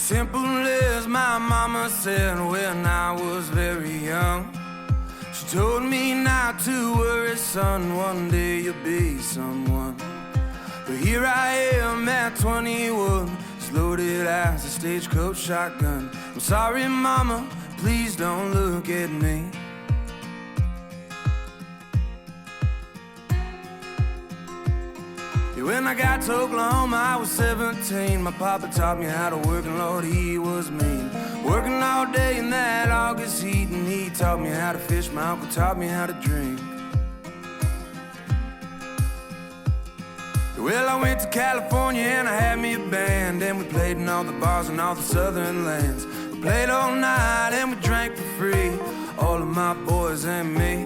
Simple as my mama said when I was very young. She told me not to worry, son, one day you'll be someone. But here I am at 21, as loaded as a stagecoach shotgun. I'm sorry, mama, please don't look at me. When I got to Oklahoma, I was 17. My papa taught me how to work, and Lord, he was mean. Working all day in that August heat, and he taught me how to fish. My uncle taught me how to drink. Well, I went to California and I had me a band, and we played in all the bars and all the southern lands. We played all night and we drank for free, all of my boys and me.